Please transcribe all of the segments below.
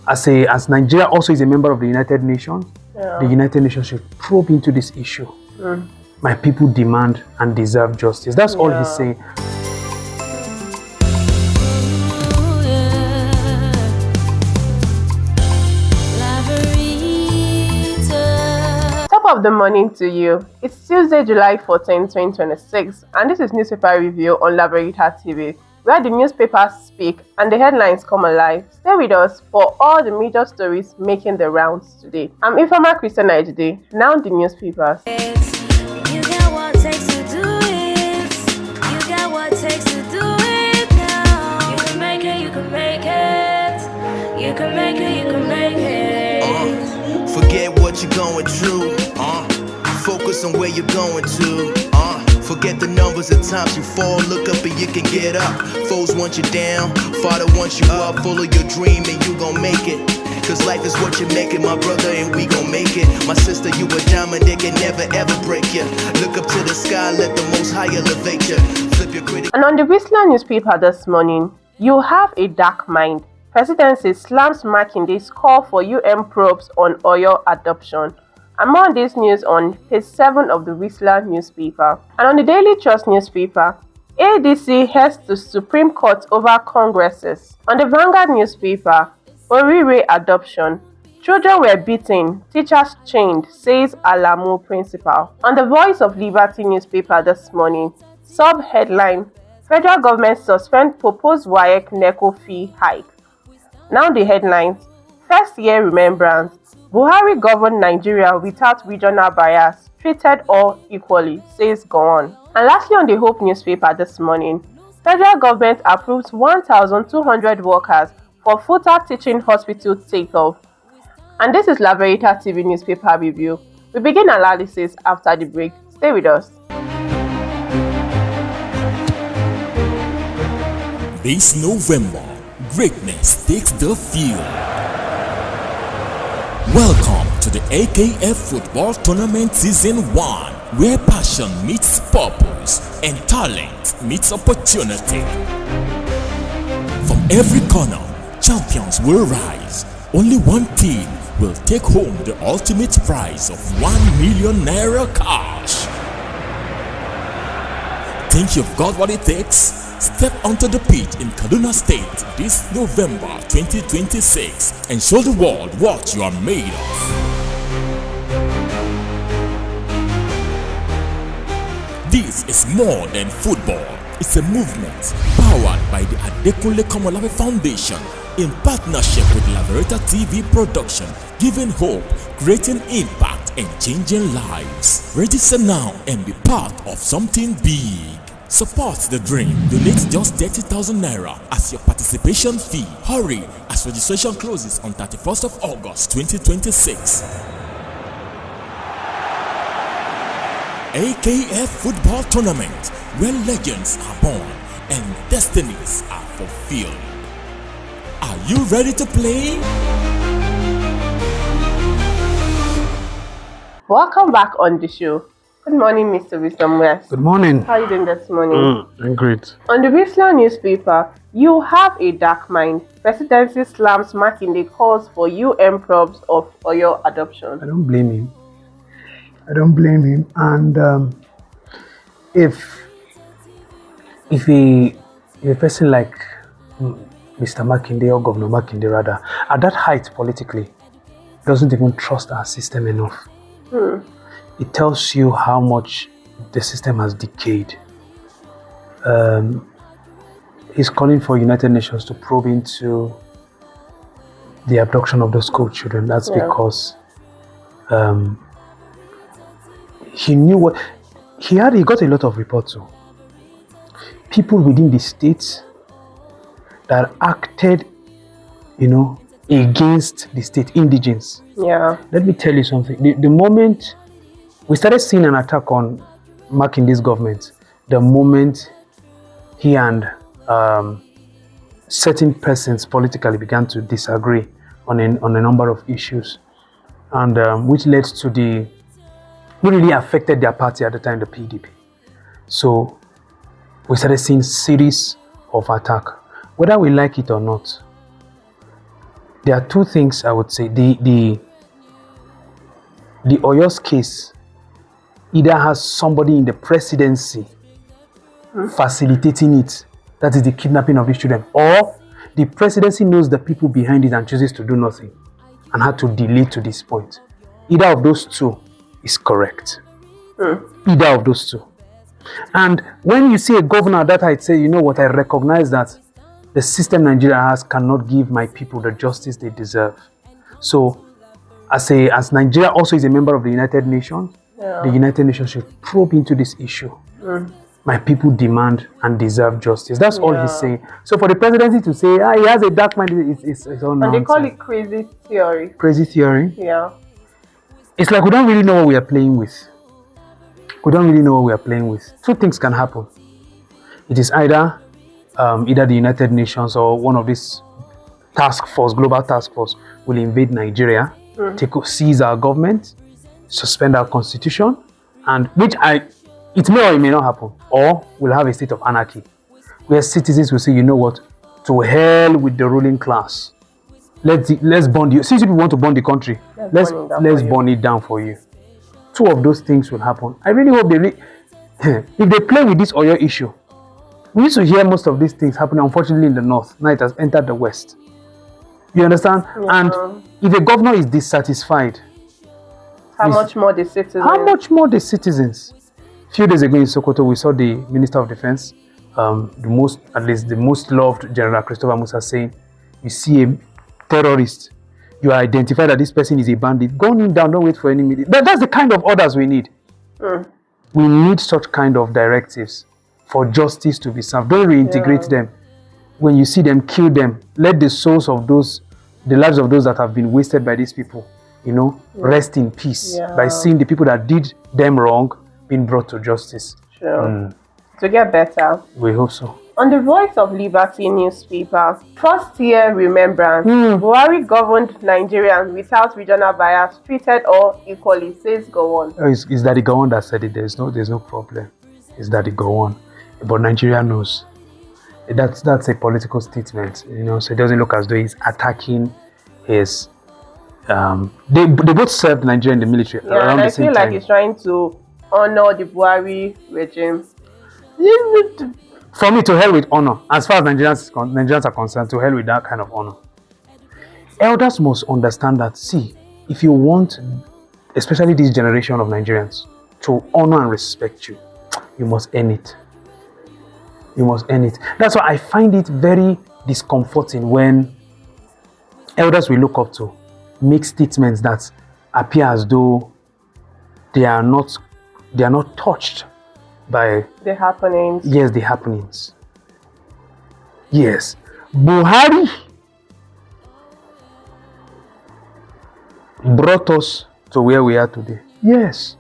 as Nigeria also is a member of the United Nations, the United Nations should probe into this issue. My people demand and deserve justice. That's all he's saying. Top of the morning to you. It's Tuesday, July 14, 2026, and this is newspaper review on Laveritatv, where the newspapers speak and the headlines come alive. Stay with us for all the major stories making the rounds today. I'm Informer Christiana today. Now the newspapers. You got what takes to do it. You got what takes to do it now. You can make it, you can make it. You can make it, you can make it. Forget what you're going through. Focus on where you're going to. Forget the numbers of times you fall. Look up and you can get up. Foes want you down. Father wants you up. Full of your dream and you gon' make it. Cause life is what you make it, my brother, and we gon' make it. My sister, you a diamond, they can never ever break you. Look up to the sky, let the most high elevate you. Flip your critic. And on the Whistler newspaper this morning, you have a dark mind. Presidency slams Makinde's call for UN probes on oil adoption. And more on this news on page 7 of the Whistler newspaper. And on the Daily Trust newspaper, ADC heads to Supreme Court over Congresses. On the Vanguard newspaper, Orire adoption. Children were beaten, teachers chained, says Alamu principal. On the Voice of Liberty newspaper this morning, sub-headline, Federal government suspend proposed WAEC NECO fee hike. Now the headlines, first year remembrance. Buhari governed Nigeria without regional bias, treated all equally, says Gowon. And lastly on the Hope newspaper this morning, federal government approves 1,200 workers for Futa Teaching Hospital takeoff. And this is Laveritatv newspaper review. We begin analysis after the break. Stay with us. This November, greatness takes the field. Welcome to the AKF Football Tournament Season 1, where passion meets purpose and talent meets opportunity. From every corner, champions will rise. Only one team will take home the ultimate prize of 1 million naira cash. Think you've got what it takes? Step onto the pitch in Kaduna State this November 2026 and show the world what you are made of. This is more than football. It's a movement powered by the Adekunle Komolafe Foundation in partnership with Laveritatv Production, giving hope, creating impact, and changing lives. Register now and be part of something big. Support the dream. Donate just 30,000 naira as your participation fee. Hurry as registration closes on 31st of August 2026. AKF Football Tournament, where legends are born and destinies are fulfilled. Are you ready to play? Welcome back on the show. Good morning, Mr. Wisdom West. Good morning. How are you doing this morning? I'm great. On the Whistler newspaper, you have a dark mind. Presidency slams Makinde calls for UN probes of oil adoption. I don't blame him. And if a person like Mr. Makinde or Governor Makinde rather, at that height politically, doesn't even trust our system enough. It tells you how much the system has decayed. He's calling for United Nations to probe into the abduction of those school children. That's because he knew what he got a lot of reports of people within the state that acted, against the state, indigents. Yeah. Let me tell you something. The moment we started seeing an attack on Makinde's government, the moment he and certain persons politically began to disagree on a number of issues, and which led to what really affected their party at the time, the PDP. So we started seeing series of attack. Whether we like it or not, There are two things I would say. The Oyo's case either has somebody in the presidency facilitating it, that is the kidnapping of these children, or the presidency knows the people behind it and chooses to do nothing and had to delay to this point. Either of those two is correct. Either of those two. And when you see a governor that I'd say, you know what, I recognize that the system Nigeria has cannot give my people the justice they deserve. So as Nigeria also is a member of the United Nations, the United Nations should probe into this issue. My people demand and deserve justice. That's all he's saying. So for the presidency to say, he has a dark mind, it's all nonsense. And they call it crazy theory. Crazy theory? Yeah. It's like we don't really know what we are playing with. We don't really know what we are playing with. Two things can happen. It is either the United Nations or one of these global task force will invade Nigeria, seize our government, suspend our constitution, and it may or it may not happen. Or we'll have a state of anarchy, where citizens will say, you know what, to hell with the ruling class. Let's burn you. Since people want to burn the country, let's burn it down for you. Two of those things will happen. I really hope if they play with this Oyo issue. We used to hear most of these things happening, unfortunately, in the north. Now it has entered the west. You understand? Yeah. And if a governor is dissatisfied, how much more the citizens? A few days ago in Sokoto, we saw the Minister of Defense, the most loved General Christopher Musa, saying, you see a terrorist, you identify that this person is a bandit, gun him down, don't wait for any meeting. That's the kind of orders we need. We need such kind of directives for justice to be served. Don't reintegrate them. When you see them, kill them. Let the souls of the lives of those that have been wasted by these people, rest in peace by seeing the people that did them wrong being brought to justice. To get better. We hope so. On the Voice of Liberty newspaper, first year remembrance, Buhari governed Nigerians without regional bias, treated all equally, says Gowon. Is that the Gowon that said it? There's no problem. Is that the Gowon? But Nigeria knows. That's a political statement, so it doesn't look as though he's attacking his... They both served Nigeria in the military around the same time. I feel like he's trying to honor the Buhari regime. For me, to hell with honor. As far as Nigerians are concerned, to hell with that kind of honor. Elders must understand that, see, if you want, especially this generation of Nigerians, to honor and respect you, you must earn it. You must earn it. That's why I find it very discomforting when elders we look up to make statements that appear as though they are not touched by the happenings. Yes, the happenings. Yes. Buhari brought us to where we are today. Yes.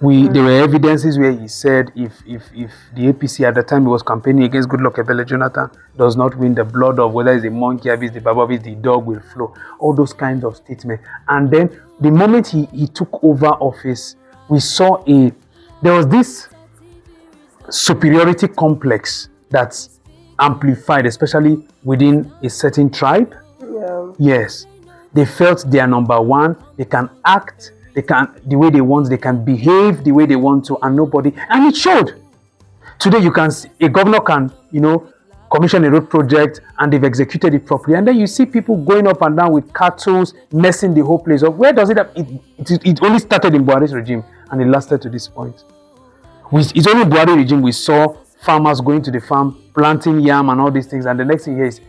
There were evidences where he said if the APC at the time he was campaigning against Goodluck Ebele Jonathan does not win, the blood of whether it's a monkey, if it's the baba, if it's the dog will flow. All those kinds of statements. And then the moment he took over office, we saw there was this superiority complex that's amplified, especially within a certain tribe. Yeah. Yes. They felt they are number one, they can act, the way they want, they can behave the way they want to, and it showed. Today you can see, a governor can, commission a road project and they've executed it properly, and then you see people going up and down with cattle, messing the whole place up. Where does it happen? It only started in Buhari's regime and it lasted to this point. It's only Buhari regime we saw farmers going to the farm, planting yam and all these things, and the next thing here is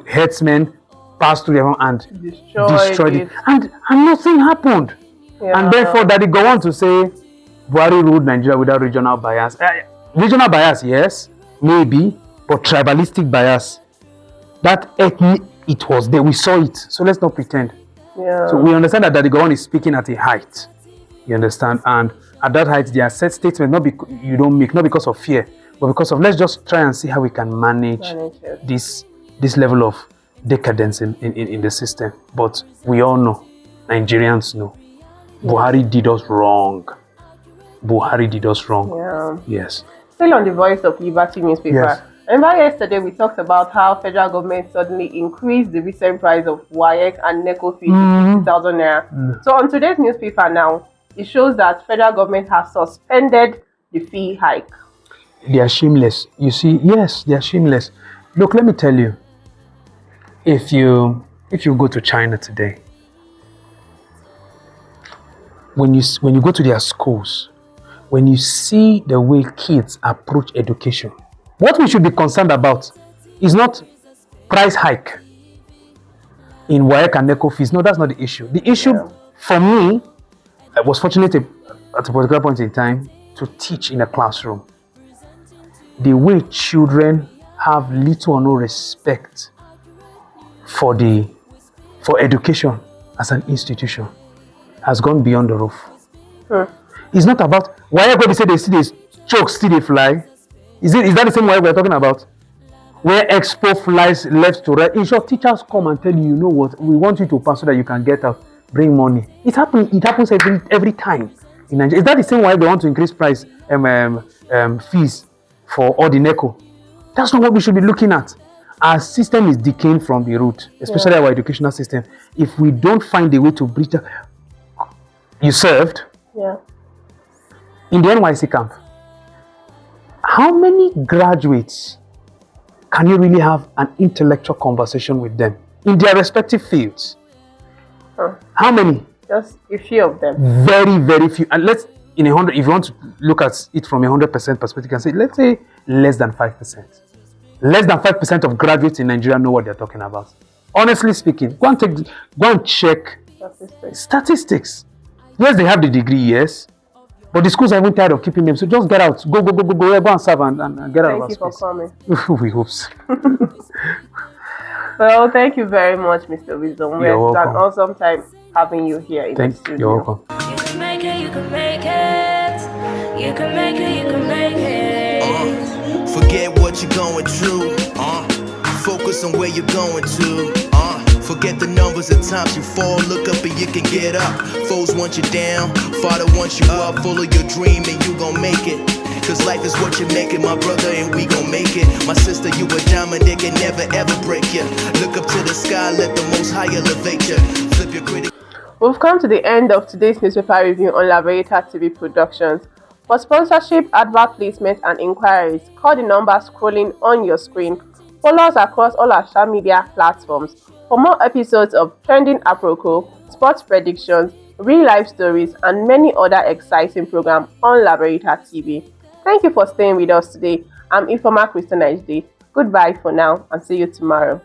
herdsmen passed through the farm and destroyed it. And nothing happened. Yeah. And therefore, that they go on to say Buhari ruled Nigeria without regional bias. Regional bias, yes, maybe, but tribalistic bias, that ethnic, it was there. We saw it. So let's not pretend. Yeah. So we understand that the Gowon is speaking at a height. You understand? And at that height, there are set statements not because of fear, but because of let's just try and see how we can manage this level of decadence in the system. But we all know, Nigerians know, Buhari did us wrong. Buhari did us wrong. Yeah. Yes. Still on the Voice of Liberty newspaper. Yes. Remember yesterday we talked about how federal government suddenly increased the recent price of WAEC and NECO fee to 50,000 naira. So on today's newspaper now, it shows that federal government has suspended the fee hike. They are shameless. You see, yes, they are shameless. Look, let me tell you. If you go to China today, when you go to their schools, when you see the way kids approach education, what we should be concerned about is not price hike in WAEC and NECO fees. No, that's not the issue. The issue for me, I was fortunate at a particular point in time to teach in a classroom. The way children have little or no respect for education as an institution has gone beyond the roof. It's not about why everybody say they see this choke, still they fly. Is that the same way we're talking about? Where expo flies left to right. In short, teachers come and tell you, you know what, we want you to pass so that you can get out, bring money. It happens every time in Nigeria. Is that the same way they want to increase price fees for all the NECO? That's not what we should be looking at. Our system is decaying from the root, especially our educational system. If we don't find a way to bridge that, you served in the NYC camp. How many graduates can you really have an intellectual conversation with them in their respective fields? How many? Just a few of them. Very, very few. And let's, in 100, if you want to look at it from 100% perspective, you can say, let's say less than 5%. Less than 5% of graduates in Nigeria know what they're talking about. Honestly speaking, go and check statistics. Yes, they have the degree, yes. But the schools are even tired of keeping them. So just get out. Go and serve and get out of our space. Thank you for coming. We hope so. Well, thank you very much, Mr. Wisdom. You're It's an welcome. awesome time having you here in the studio. You're welcome. You can make it, you can make it. You can make it, you can make it. Forget what you're going through. Focus on where you're going to. Forget the numbers of times you fall. Look up and you can get up. Foes want you down. Father wants you up. Follow your dream and you gon' make it. Cause life is what you make it, my brother, and we gon' make it. My sister, you a diamond, they can never ever break you. Look up to the sky, let the most high elevate you. Flip your critic. We've come to the end of today's newspaper review on Laveritatv Productions. For sponsorship, advert placement, and inquiries, call the number scrolling on your screen. Follow us across all our social media platforms. For more episodes of Trending Aproko, sports predictions, real life stories, and many other exciting programs on Laveritatv. Thank you for staying with us today. I'm Informa Christian Ejde. Goodbye for now and see you tomorrow.